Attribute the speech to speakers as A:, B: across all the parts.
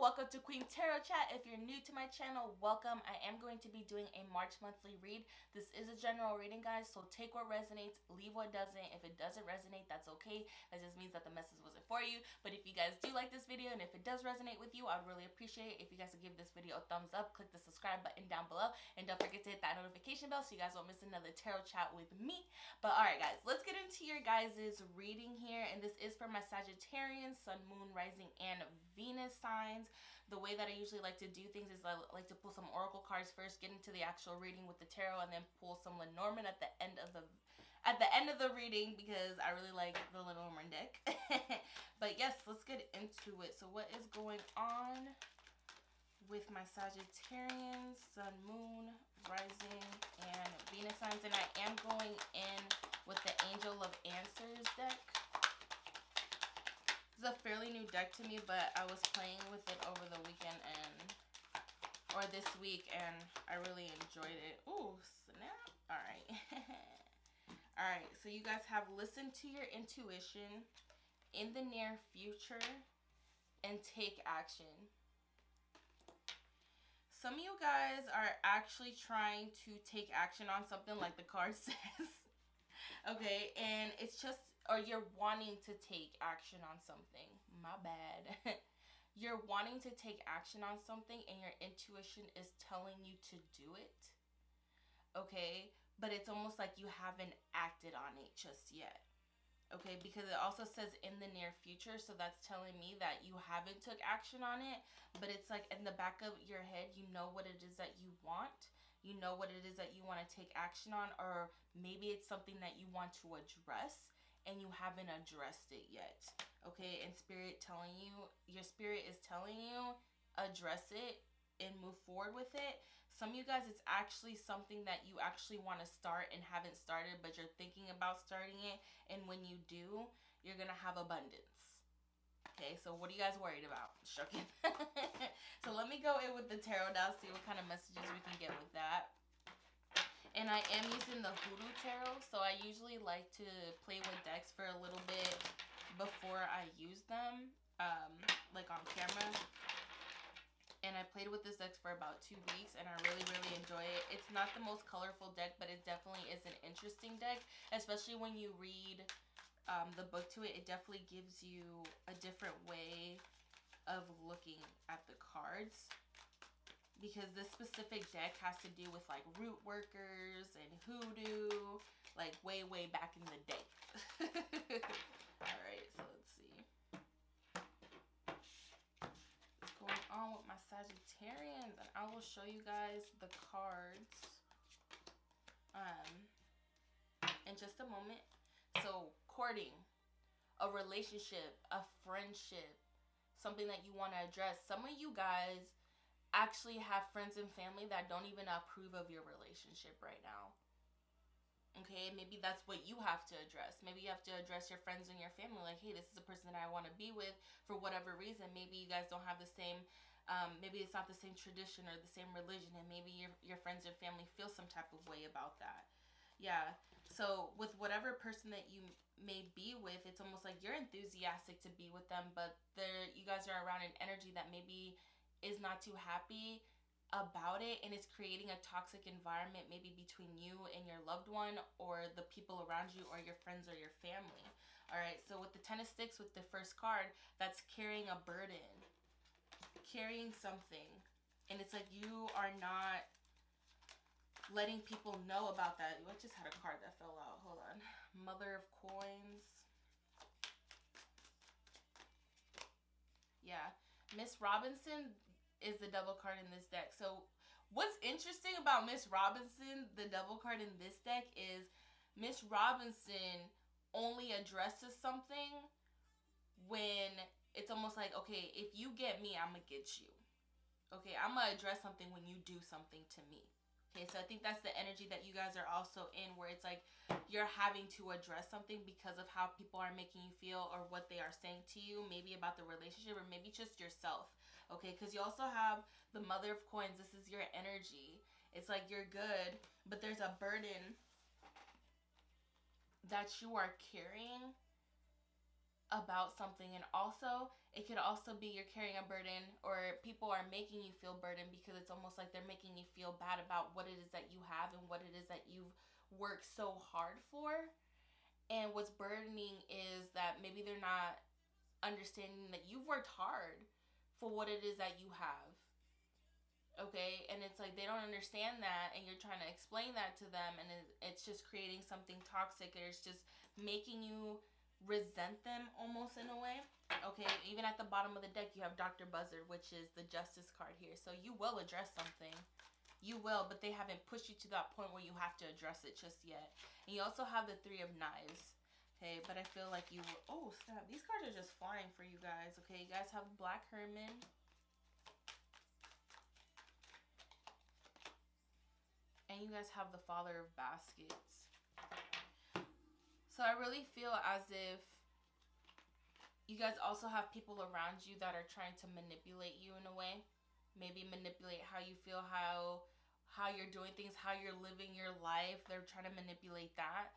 A: welcome to Queen Tarot Chat. If you're new to my channel, welcome. I am going to be doing a March monthly read. This is a general reading, guys, so take what resonates, leave what doesn't. If it doesn't resonate, that's okay. That just means that the message wasn't for you. But if you guys do like this video and if it does resonate with you, I'd really appreciate it if you guys would give this video a thumbs up, click the subscribe button down below, and don't forget to hit that notification bell so you guys won't miss another tarot chat with me. But alright, guys, let's get into your guys' reading here. And this is for my Sagittarians, Sun, Moon, Rising, and Venus signs. The way that I usually like to do things is I like to pull some oracle cards first, get into the actual reading with the tarot, and then pull some Lenormand at the end of the reading because I really like the Lenormand deck. But yes, let's get into it. So what is going on with my Sagittarians, Sun, Moon, Rising, and Venus signs? And I am going in with the Angel of Answers deck. It's a fairly new deck to me, but I was playing with it over the weekend or this week, and I really enjoyed it. Ooh, snap. All right. All right, so you guys have listened to your intuition in the near future and take action. Some of you guys are actually trying to take action on something, like the card says. Okay, and it's just, or you're wanting to take action on something. My bad. You're wanting to take action on something and your intuition is telling you to do it. Okay, but it's almost like you haven't acted on it just yet. Okay, because it also says in the near future, so that's telling me that you haven't took action on it, but it's like in the back of your head, you know what it is that you want. You know what it is that you want to take action on, or maybe it's something that you want to address and you haven't addressed it yet. Okay, and your spirit is telling you, address it and move forward with it. Some of you guys, it's actually something that you actually want to start and haven't started, but you're thinking about starting it, and when you do, you're gonna have abundance. Okay, so what are you guys worried about? Joking. So let me go in with the tarot now, see what kind of messages we can get with that. And I am using the Hoodoo Tarot, so I usually like to play with decks for a little bit before I use them, like on camera. And I played with this deck for about 2 weeks, and I really enjoy it. It's not the most colorful deck, but it definitely is an interesting deck, especially when you read the book to it. It definitely gives you a different way of looking at the cards, because this specific deck has to do with like root workers and hoodoo, like way back in the day. All right, so let's see what's going on with my Sagittarians, and I will show you guys the cards in just a moment. So courting, a relationship, a friendship, something that you want to address. Some of you guys actually have friends and family that don't even approve of your relationship right now. Okay, maybe that's what you have to address. Maybe you have to address your friends and your family, like, hey, this is a person that I want to be with for whatever reason. Maybe you guys don't have the same, maybe it's not the same tradition or the same religion, and maybe your friends and family feel some type of way about that. Yeah, so with whatever person that you may be with, it's almost like you're enthusiastic to be with them, but you guys are around an energy that maybe is not too happy about it, and it's creating a toxic environment maybe between you and your loved one, or the people around you, or your friends or your family. All right, so with the Ten of Sticks, with the first card, that's carrying a burden, carrying something, and it's like you are not letting people know about that. I just had a card that fell out. Hold on. Mother of Coins. Yeah. Miss Robinson is the double card in this deck. So what's interesting about Miss Robinson, the double card in this deck, is Miss Robinson only addresses something when it's almost like, okay, if you get me, I'm gonna get you. Okay, I'm gonna address something when you do something to me. Okay, so I think that's the energy that you guys are also in, where it's like you're having to address something because of how people are making you feel, or what they are saying to you, maybe about the relationship, or maybe just yourself. Okay, because you also have the Mother of Coins. This is your energy. It's like you're good, but there's a burden that you are carrying about something. And also It could also be you're carrying a burden, or people are making you feel burdened because it's almost like they're making you feel bad about what it is that you have and what it is that you've worked so hard for. And what's burdening is that maybe they're not understanding that you've worked hard for what it is that you have. Okay, and it's like they don't understand that, and you're trying to explain that to them, and it's just creating something toxic, or it's just making you resent them almost in a way. Okay, even at the bottom of the deck, you have Dr. Buzzard, which is the Justice card here. So you will address something. You will, but they haven't pushed you to that point where you have to address it just yet. And you also have the Three of Knives. Okay, but I feel like you will. Oh, snap. These cards are just flying for you guys. Okay, you guys have Black Herman. And you guys have the Father of Baskets. So I really feel as if you guys also have people around you that are trying to manipulate you in a way. Maybe manipulate how you feel, how you're doing things, how you're living your life. They're trying to manipulate that.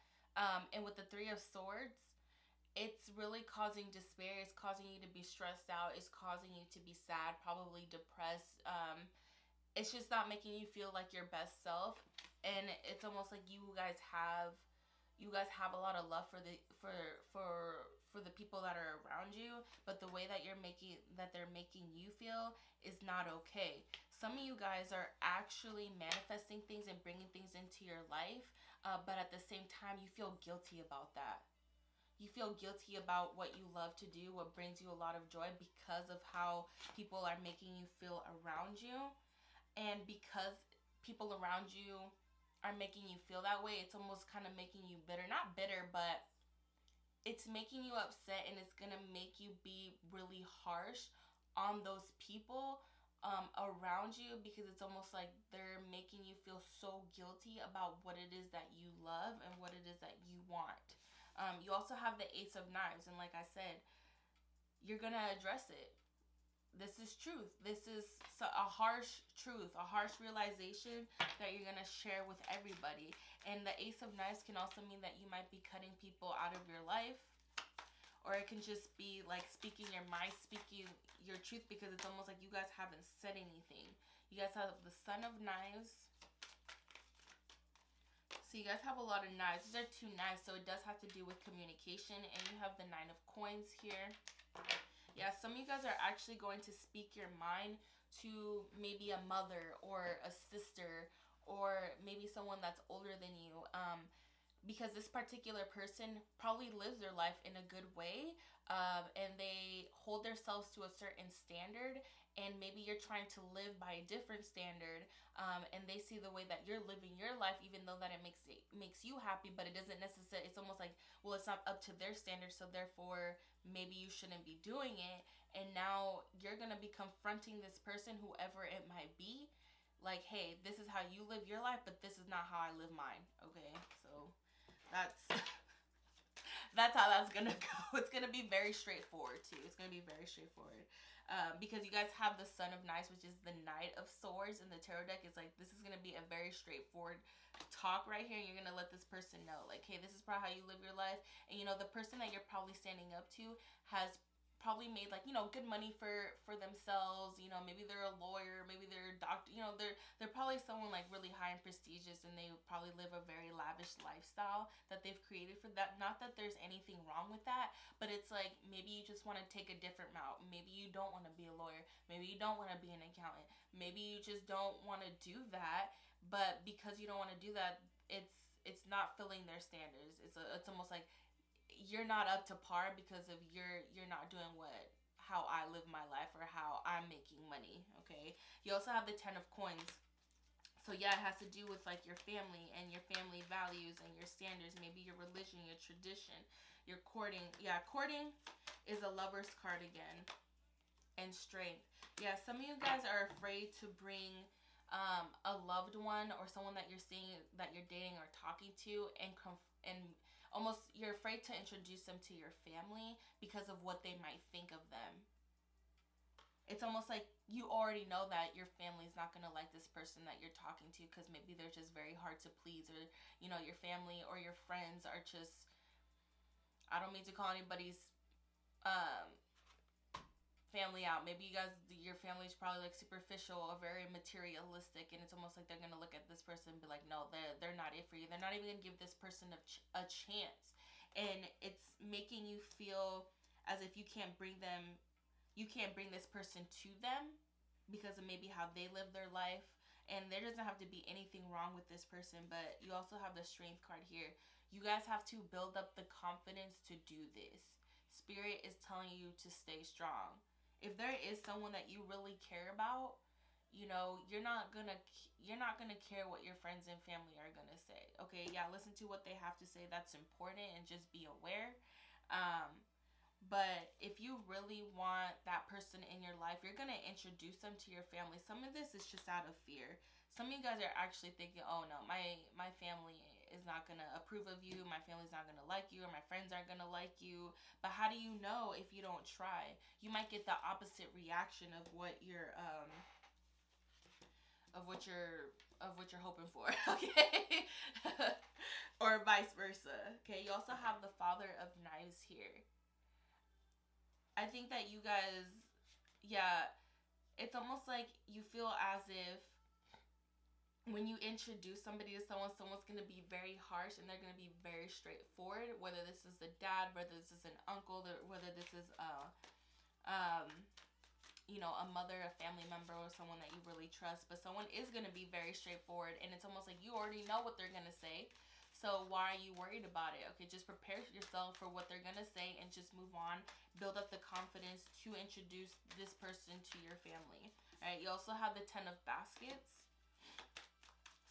A: And with the Three of Swords, it's really causing despair. It's causing you to be stressed out. It's causing you to be sad, probably depressed. It's just not making you feel like your best self. And it's almost like you guys have a lot of love for the people that are around you, but the way that they're making you feel is not okay. Some of you guys are actually manifesting things and bringing things into your life, but at the same time you feel guilty about that. You feel guilty about what you love to do, what brings you a lot of joy, because of how people are making you feel around you. And because people around you are making you feel that way, it's almost kind of making you bitter. Not bitter, but it's making you upset, and it's going to make you be really harsh on those people around you, because it's almost like they're making you feel so guilty about what it is that you love and what it is that you want. You also have the Ace of Knives, and like I said, you're going to address it. This is truth. This is a harsh truth, a harsh realization that you're going to share with everybody. And the Ace of Knives can also mean that you might be cutting people out of your life. Or it can just be like speaking your mind, speaking your truth, because it's almost like you guys haven't said anything. You guys have the Son of Knives. So you guys have a lot of knives. These are two knives, so it does have to do with communication. And you have the Nine of Coins here. Yeah, some of you guys are actually going to speak your mind to maybe a mother or a sister, or maybe someone that's older than you. Because this particular person probably lives their life in a good way, and they hold themselves to a certain standard, and maybe you're trying to live by a different standard, and they see the way that you're living your life, even though that it makes you happy, but it doesn't necessarily. It's almost like, well, it's not up to their standards, so therefore maybe you shouldn't be doing it. And now you're gonna be confronting this person, whoever it might be, like, hey, this is how you live your life, but this is not how I live mine. Okay, so that's that's how that's gonna go. It's gonna be very straightforward too. It's gonna be very straightforward, because you guys have the Son of Knives, which is the Knight of Swords in the tarot deck. It's like, this is gonna be a very straightforward talk right here. You're gonna let this person know, like, hey, this is probably how you live your life. And you know, the person that you're probably standing up to has probably made, like, you know, good money for themselves. You know, maybe they're a lawyer, maybe they're a doctor. You know, they're probably someone like really high and prestigious, and they probably live a very lavish lifestyle that they've created for that. Not that there's anything wrong with that, but it's like, maybe you just want to take a different route. Maybe you don't want to be a lawyer. Maybe you don't want to be an accountant. Maybe you just don't want to do that. But because you don't want to do that, it's not filling their standards. It's almost like you're not up to par because of you're not doing how I live my life, or how I'm making money. Okay. You also have the Ten of Coins. So yeah, it has to do with like your family and your family values and your standards, maybe your religion, your tradition, your courting. Yeah, courting is a Lover's card again. And strength. Yeah, some of you guys are afraid to bring a loved one or someone that you're seeing, that you're dating or talking to, and almost you're afraid to introduce them to your family because of what they might think of them. It's almost like you already know that your family's not going to like this person that you're talking to, because maybe they're just very hard to please, or you know, your family or your friends are just, I don't mean to call anybody's family out. Maybe you guys, your family is probably like superficial or very materialistic, and it's almost like they're gonna look at this person and be like, no, they're not it for you. They're not even gonna give this person a chance, and it's making you feel as if you can't bring this person to them because of maybe how they live their life. And there doesn't have to be anything wrong with this person, but you also have the strength card here. You guys have to build up the confidence to do this. Spirit is telling you to stay strong. If there is someone that you really care about, you know, you're not gonna care what your friends and family are gonna say. Okay, yeah, listen to what they have to say. That's important, and just be aware. Um, but if you really want that person in your life, you're going to introduce them to your family. Some of this is just out of fear. Some of you guys are actually thinking, oh no, my family is not going to approve of you. My family's not going to like you, or my friends aren't going to like you. But how do you know if you don't try? You might get the opposite reaction of what you're hoping for, okay? Or vice versa. Okay, you also have the Father of Knives here. I think that you guys, yeah, it's almost like you feel as if when you introduce somebody to someone, someone's going to be very harsh and they're going to be very straightforward, whether this is a dad, whether this is an uncle, whether this is you know, a mother, a family member, or someone that you really trust. But someone is going to be very straightforward, and it's almost like you already know what they're going to say. So why are you worried about it? Okay, just prepare yourself for what they're going to say and just move on. Build up the confidence to introduce this person to your family. All right, you also have the 10 of Baskets.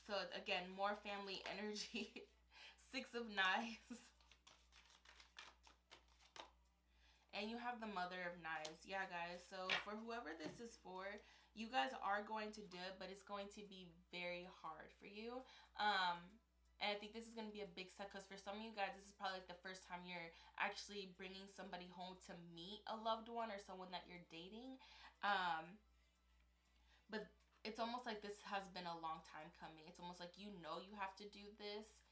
A: So again, more family energy. 6 of Knives. And you have the Mother of Knives. Yeah, guys, so for whoever this is for, you guys are going to do it, but it's going to be very hard for you. And I think this is going to be a big step because for some of you guys, this is probably like the first time you're actually bringing somebody home to meet a loved one or someone that you're dating. But it's almost like this has been a long time coming. It's almost like you know you have to do this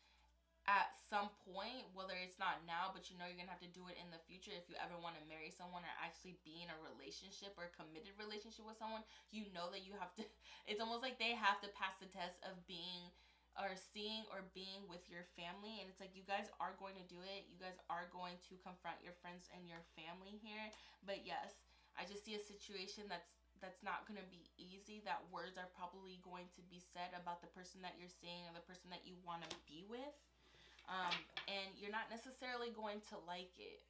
A: at some point, whether it's not now, but you know you're going to have to do it in the future if you ever want to marry someone or actually be in a relationship or committed relationship with someone. You know that you have to, it's almost like they have to pass the test of being or seeing or being with your family, and it's like you guys are going to do it. You guys are going to confront your friends and your family here. But yes, I just see a situation that's not going to be easy, that words are probably going to be said about the person that you're seeing or the person that you want to be with, and you're not necessarily going to like it,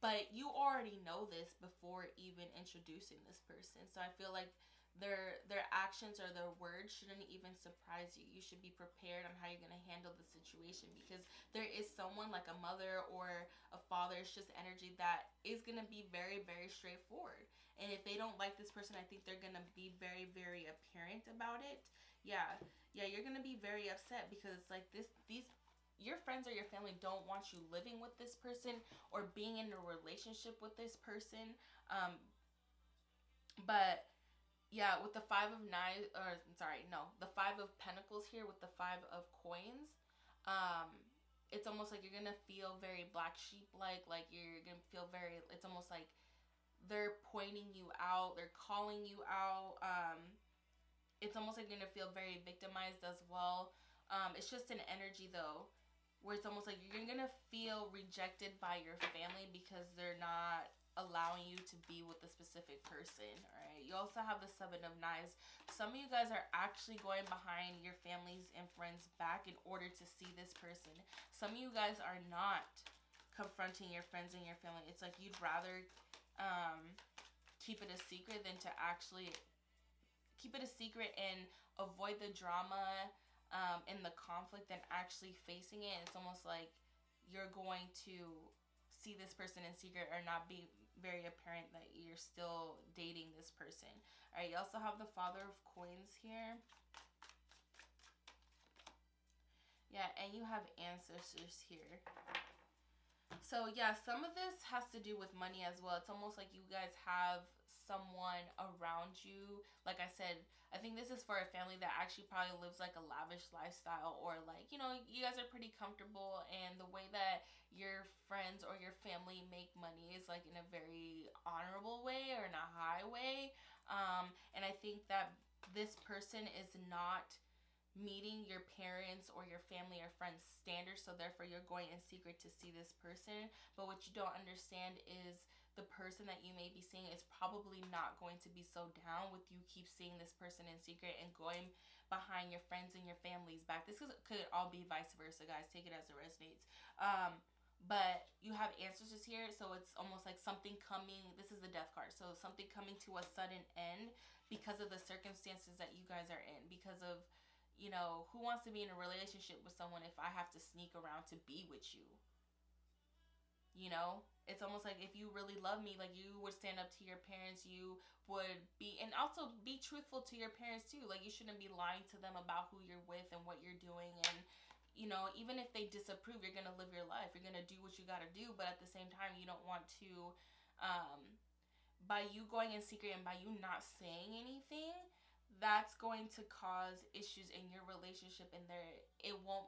A: but you already know this before even introducing this person. So I feel like their actions or their words shouldn't even surprise you. You should be prepared on how you're going to handle the situation, because there is someone like a mother or a father, it's just energy, that is going to be very, very straightforward. And if they don't like this person, I think they're going to be very, very apparent about it. Yeah, you're going to be very upset because it's like these your friends or your family don't want you living with this person or being in a relationship with this person. But yeah, with the 5 of Knives, or sorry, no, the 5 of Pentacles here with the 5 of Coins, it's almost like you're gonna feel very black sheep like you're gonna feel very, it's almost like they're pointing you out, they're calling you out. It's almost like you're gonna feel very victimized as well. It's just an energy though, where it's almost like you're gonna feel rejected by your family because they're not allowing you to be with a specific person. All right, you also have the 7 of Knives. Some of you guys are actually going behind your families and friends back in order to see this person. Some of you guys are not confronting your friends and your family. It's like you'd rather keep it a secret than to actually keep it a secret and avoid the drama and the conflict than actually facing it. It's almost like you're going to see this person in secret or not be very apparent that you're still dating this person. All right, you also have the Father of Coins here. Yeah, and you have ancestors here. So yeah, some of this has to do with money as well. It's almost like you guys have someone around you, like I said, I think this is for a family that actually probably lives like a lavish lifestyle, or like, you know, you guys are pretty comfortable, and the way that your friends or your family make money is like in a very honorable way or in a high way. And I think that this person is not meeting your parents or your family or friends standards, so therefore you're going in secret to see this person. But what you don't understand is the person that you may be seeing is probably not going to be so down with you keep seeing this person in secret and going behind your friends and your family's back. Could all be vice versa, guys. Take it as it resonates. But you have ancestors here, so it's almost like something coming. This is the death card, so something coming to a sudden end because of the circumstances that you guys are in, because of, you know, who wants to be in a relationship with someone if I have to sneak around to be with you? You know, it's almost like if you really love me, like you would stand up to your parents, you would be, and also be truthful to your parents too. Like you shouldn't be lying to them about who you're with and what you're doing. And, you know, even if they disapprove, you're going to live your life. You're going to do what you got to do. But at the same time, you don't want to, by you going in secret and by you not saying anything, that's going to cause issues in your relationship, and it won't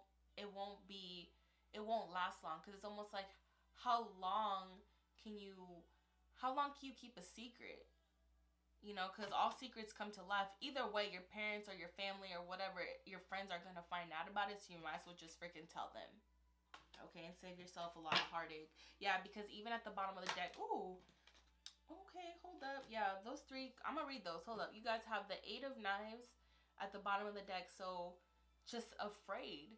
A: last long, because it's almost like how long can you keep a secret, you know, because all secrets come to life either way. Your parents or your family or whatever, your friends are going to find out about it, so you might as well just freaking tell them, okay, and save yourself a lot of heartache. Yeah, because even at the bottom of the deck, ooh, okay, hold up. Yeah, those three, I'm gonna read those. Hold up. You guys have the Eight of Knives at the bottom of the deck. So, just afraid.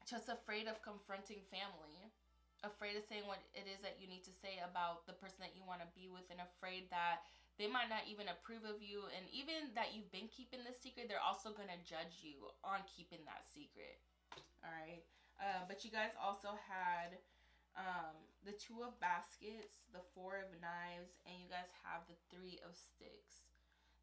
A: Just afraid of confronting family. Afraid of saying what it is that you need to say about the person that you want to be with, and afraid that they might not even approve of you. And even that you've been keeping this secret, they're also gonna judge you on keeping that secret. Alright. But you guys also had the Two of Baskets, the Four of Knives, and you guys have the Three of Sticks.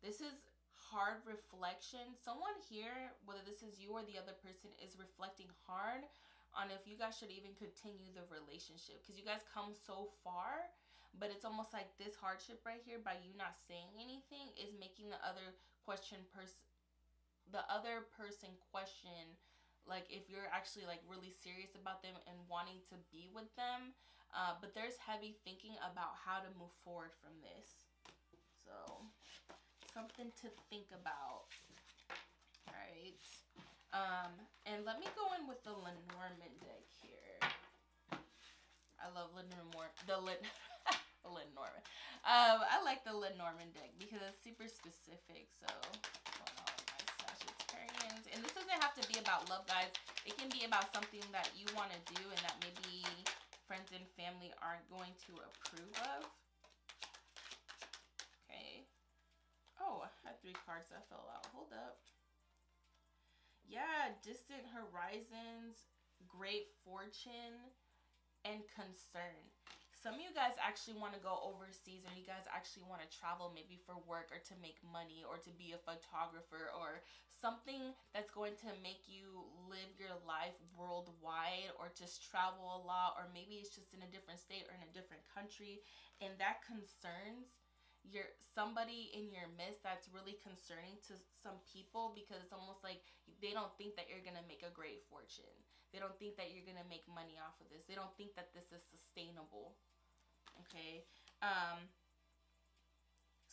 A: This is hard reflection. Someone here, whether this is you or the other person, is reflecting hard on if you guys should even continue the relationship, because you guys come so far, but it's almost like this hardship right here, by you not saying anything, is making the other person question, like, if you're actually like really serious about them and wanting to be with them. But there's heavy thinking about how to move forward from this. So, something to think about. Alright. And let me go in with the Lenormand deck here. I love Lenormand. Lenormand. I like the Lenormand deck because it's super specific. So, what's going on with my Sagittarians? And this doesn't have to be about love, guys. It can be about something that you want to do and that maybe friends and family aren't going to approve of. Okay. Oh, I had 3 cards that fell out. Hold up. Yeah, distant horizons, great fortune, and concern. Some of you guys actually want to go overseas, or you guys actually want to travel, maybe for work or to make money or to be a photographer, or something that's going to make you live your life worldwide, or just travel a lot, or maybe it's just in a different state or in a different country, and that concerns somebody in your midst. That's really concerning to some people, because it's almost like they don't think that you're gonna make a great fortune. They don't think that you're gonna make money off of this. They don't think that this is sustainable. Okay.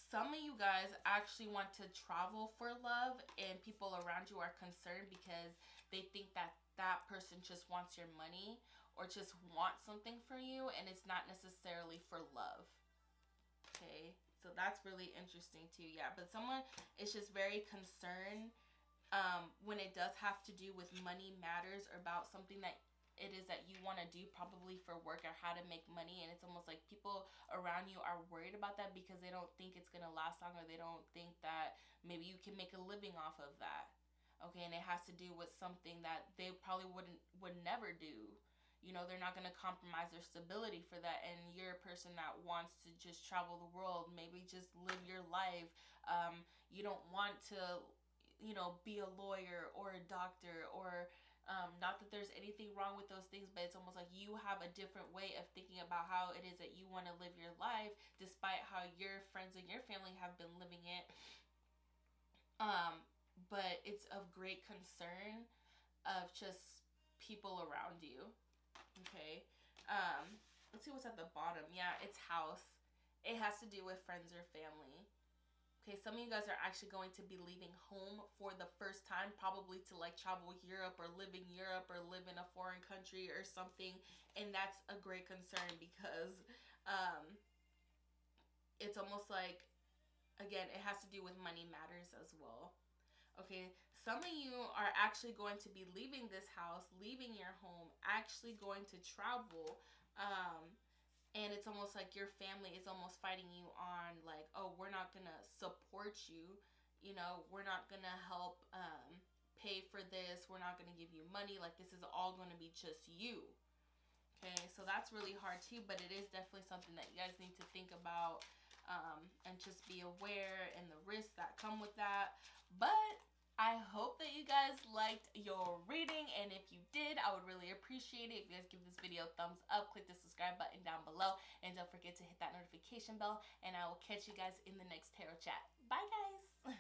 A: Some of you guys actually want to travel for love, and people around you are concerned because they think that that person just wants your money or just wants something for you, and it's not necessarily for love. Okay. So that's really interesting too. Yeah, but someone is just very concerned when it does have to do with money matters, or about something that it is that you want to do, probably for work or how to make money. And it's almost like people around you are worried about that because they don't think it's going to last long, or they don't think that maybe you can make a living off of that. Okay, and it has to do with something that they probably would never do. You know, they're not going to compromise their stability for that. And you're a person that wants to just travel the world, maybe just live your life. You don't want to, you know, be a lawyer or a doctor or Not that there's anything wrong with those things, but it's almost like you have a different way of thinking about how it is that you want to live your life, despite how your friends and your family have been living it. Um, but it's of great concern of just people around you. Okay. Let's see what's at the bottom. Yeah, it's house. It has to do with friends or family. Okay, some of you guys are actually going to be leaving home for the first time, probably to like travel Europe or live in Europe or live in a foreign country or something. And that's a great concern because it's almost like, again, it has to do with money matters as well. Okay, some of you are actually going to be leaving this house, leaving your home, actually going to travel. And it's almost like your family is almost fighting you on, like, oh, we're not gonna support you, you know, we're not gonna help pay for this, we're not gonna give you money, like this is all gonna be just you. Okay, so that's really hard too, but it is definitely something that you guys need to think about, and just be aware and the risks that come with that. But I hope that you guys liked your reading, and if you did, I would really appreciate it if you guys give this video a thumbs up, click the subscribe button down below, and don't forget to hit that notification bell, and I will catch you guys in the next tarot chat. Bye!